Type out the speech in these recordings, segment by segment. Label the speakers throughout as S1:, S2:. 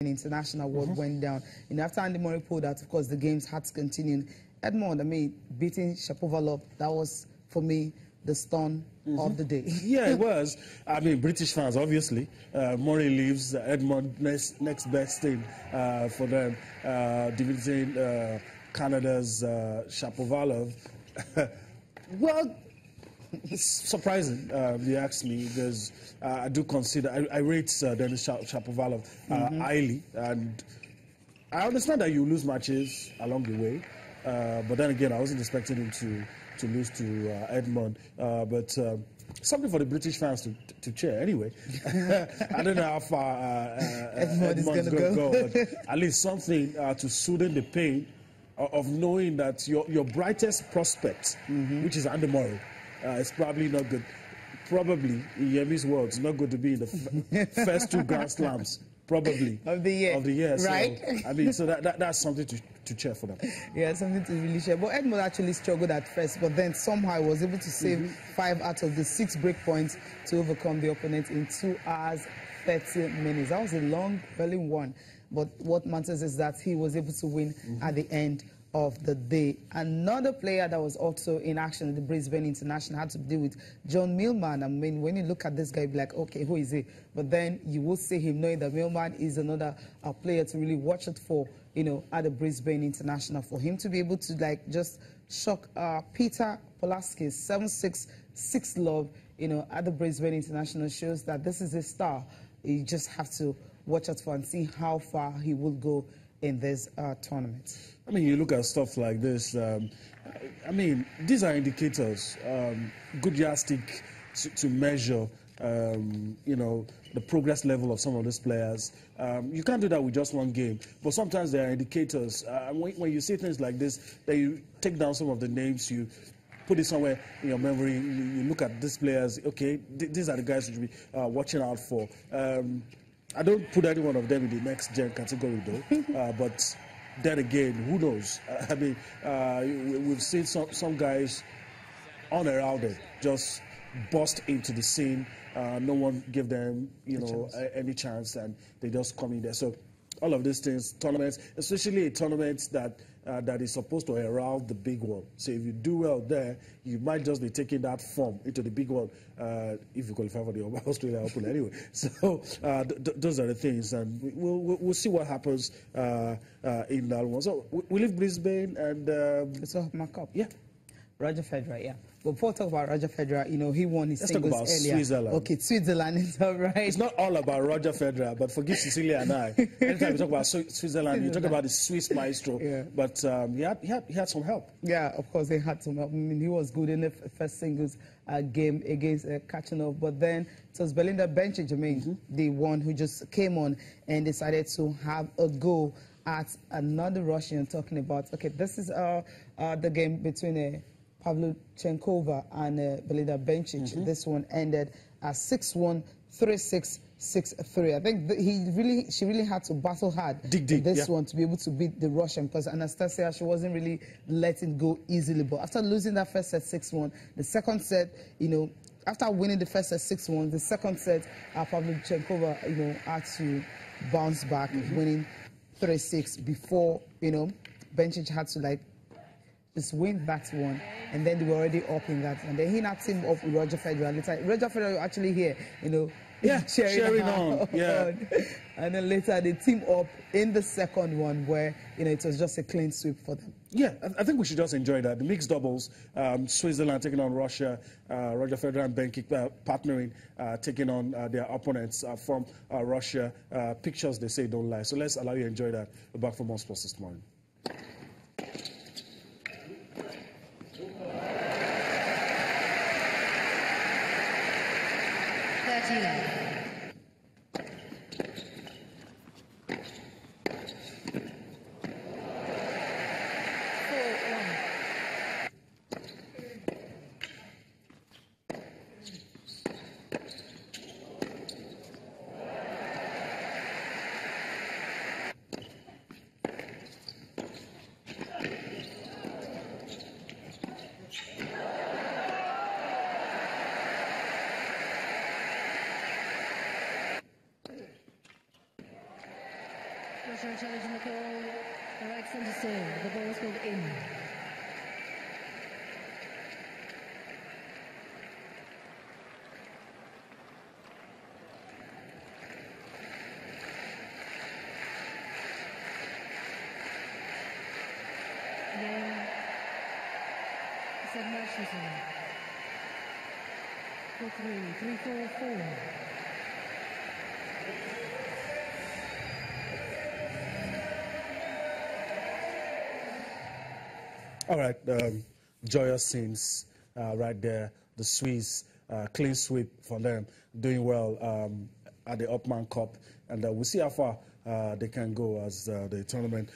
S1: International what went down. And after Andy Murray pulled out, of course, the games had to continue. Edmond, I mean, beating Shapovalov, that was, for me, the stun of the day.
S2: Yeah, it was. I mean, British fans, obviously. Murray leaves, Edmond next best thing for them, defeating Canada's Shapovalov. Well, it's surprising, you ask me, because I do consider, I rate Denis Shapovalov highly, and I understand that you lose matches along the way, but then again, I wasn't expecting him to lose to Edmond, but something for the British fans to cheer anyway. I don't know how far Edmond's going to go, but at least something to soothe the pain of knowing that your brightest prospect, which is Andy Murray, it's probably not good. Probably, in Yemi's words, not good to be in the first two Grand Slams, probably,
S1: of the year. Right?
S2: So, I mean, so that's something to cheer for them.
S1: Yeah, something to really share. But Edmond actually struggled at first, but then somehow was able to save 5 out of the 6 break points to overcome the opponent in 2 hours, 30 minutes. That was a long, very one. But what matters is that he was able to win at the end of the day. Another player that was also in action at the Brisbane International had to deal with John Millman. I mean, when you look at this guy, you'll be like, okay, who is he? But then you will see him knowing that Millman is another player to really watch out for, you know, at the Brisbane International. For him to be able to, like, just shock Peter Polaski 7-6, 6-love, you know, at the Brisbane International shows that this is a star. You just have to watch out for and see how far he will go in this tournament.
S2: I mean, you look at stuff like this, I mean, these are indicators, good yardstick to measure, you know, the progress level of some of these players. You can't do that with just one game, but sometimes there are indicators. When you see things like this, then you take down some of the names, you put it somewhere in your memory, you look at these players, okay, these are the guys you should be watching out for. I don't put any one of them in the next gen category though, but then again, who knows? I mean, we've seen some guys unheralded just burst into the scene. No one gave them, you know, any chance, and they just come in there. So all of these things, tournaments, especially a tournament that is supposed to herald the big one. So if you do well there, you might just be taking that form into the big one if you qualify for the Australia Open anyway. So those are the things, and we'll see what happens in that one. So we leave Brisbane and
S1: it's a Hopman Cup.
S2: Yeah.
S1: Roger Federer, yeah. But before we talk about Roger Federer, you know, he won his singles
S2: earlier. Let's talk about Switzerland.
S1: Okay, Switzerland is all right.
S2: It's not all about Roger Federer, but forgive Cecilia and I. Anytime we talk about Switzerland, you talk about the Swiss maestro. Yeah. But he had some help.
S1: Yeah, of course, he had some help. I mean, he was good in the first singles game against Kachanov. But then it was Belinda Bencic, I mean, the one who just came on and decided to have a go at another Russian, talking about, okay, this is the game between Pavlyuchenkova and Belinda Bencic. This one ended at 6-1, 3-6, 6-3. I think she really had to battle hard in this one to be able to beat the Russian, because Anastasia, she wasn't really letting go easily. But after losing that first set 6-1, the second set, you know, after winning the first set 6-1, the second set, Pavlyuchenkova, you know, had to bounce back, winning 3-6 before, you know, Bencic had to, like, just win that one, and then they were already up in that, and then he not teamed up with Roger Federer later. Roger Federer actually here, you know, cheering on. Yeah. And then later they team up in the second one where, you know, it was just a clean sweep for them.
S2: Yeah, I think we should just enjoy that. The mixed doubles, Switzerland taking on Russia, Roger Federer and Bencic partnering, taking on their opponents from Russia. Pictures, they say, don't lie. So let's allow you to enjoy that. We're back for more sports this morning.
S3: Russia challenging the call. The right centre serve. The ball was called in. Then it's a national serve. 4-3, 3-4-4.
S2: All right, joyous scenes right there. The Swiss, clean sweep for them, doing well at the Hopman Cup. And we'll see how far they can go as the tournament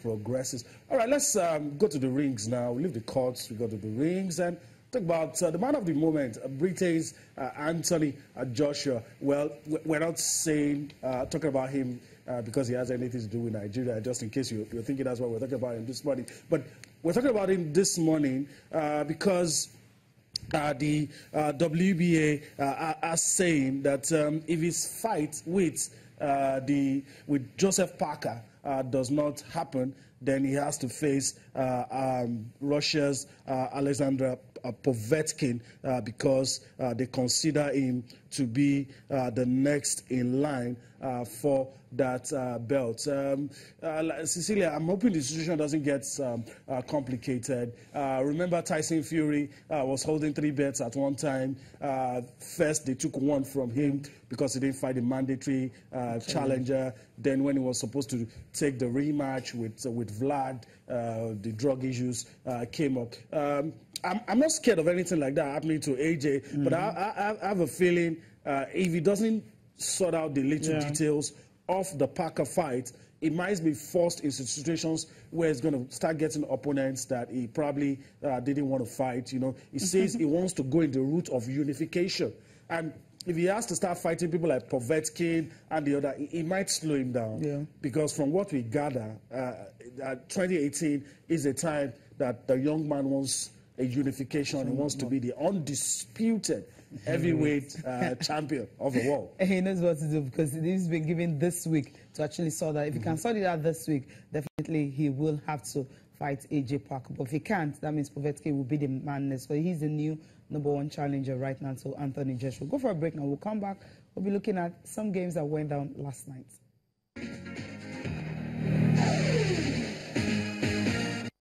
S2: progresses. All right, let's go to the rings now. We leave the courts, we go to the rings and talk about the man of the moment, Britain's Anthony Joshua. Well, we're not saying, talking about him because he has anything to do with Nigeria, just in case you're thinking that's why we're talking about him this morning. But we're talking about him this morning because the WBA are saying that if his fight with Joseph Parker does not happen, then he has to face Russia's Alexander Povetkin because they consider him to be the next in line for that belt. Cecilia, I'm hoping the situation doesn't get complicated. Remember Tyson Fury was holding 3 belts at one time. First, they took one from him because he didn't fight the mandatory challenger. Then when he was supposed to take the rematch with Vlad, the drug issues came up. I'm not scared of anything like that happening to AJ, but I have a feeling if he doesn't sort out the little details of the Parker fight, he might be forced into situations where he's going to start getting opponents that he probably didn't want to fight. You know, he says he wants to go in the route of unification, and if he has to start fighting people like Povetkin and the other, it might slow him down. Yeah. Because from what we gather, 2018 is a time that the young man wants a unification. He wants to be the undisputed heavyweight champion of the world.
S1: And he knows what to do because he's been given this week to actually sort that. If he can sort it out this week, definitely he will have to fight AJ Parker. But if he can't, that means Povetkin will be the man. So he's the new #1 challenger right now to Anthony Joshua. Go for a break now. We'll come back. We'll be looking at some games that went down last night.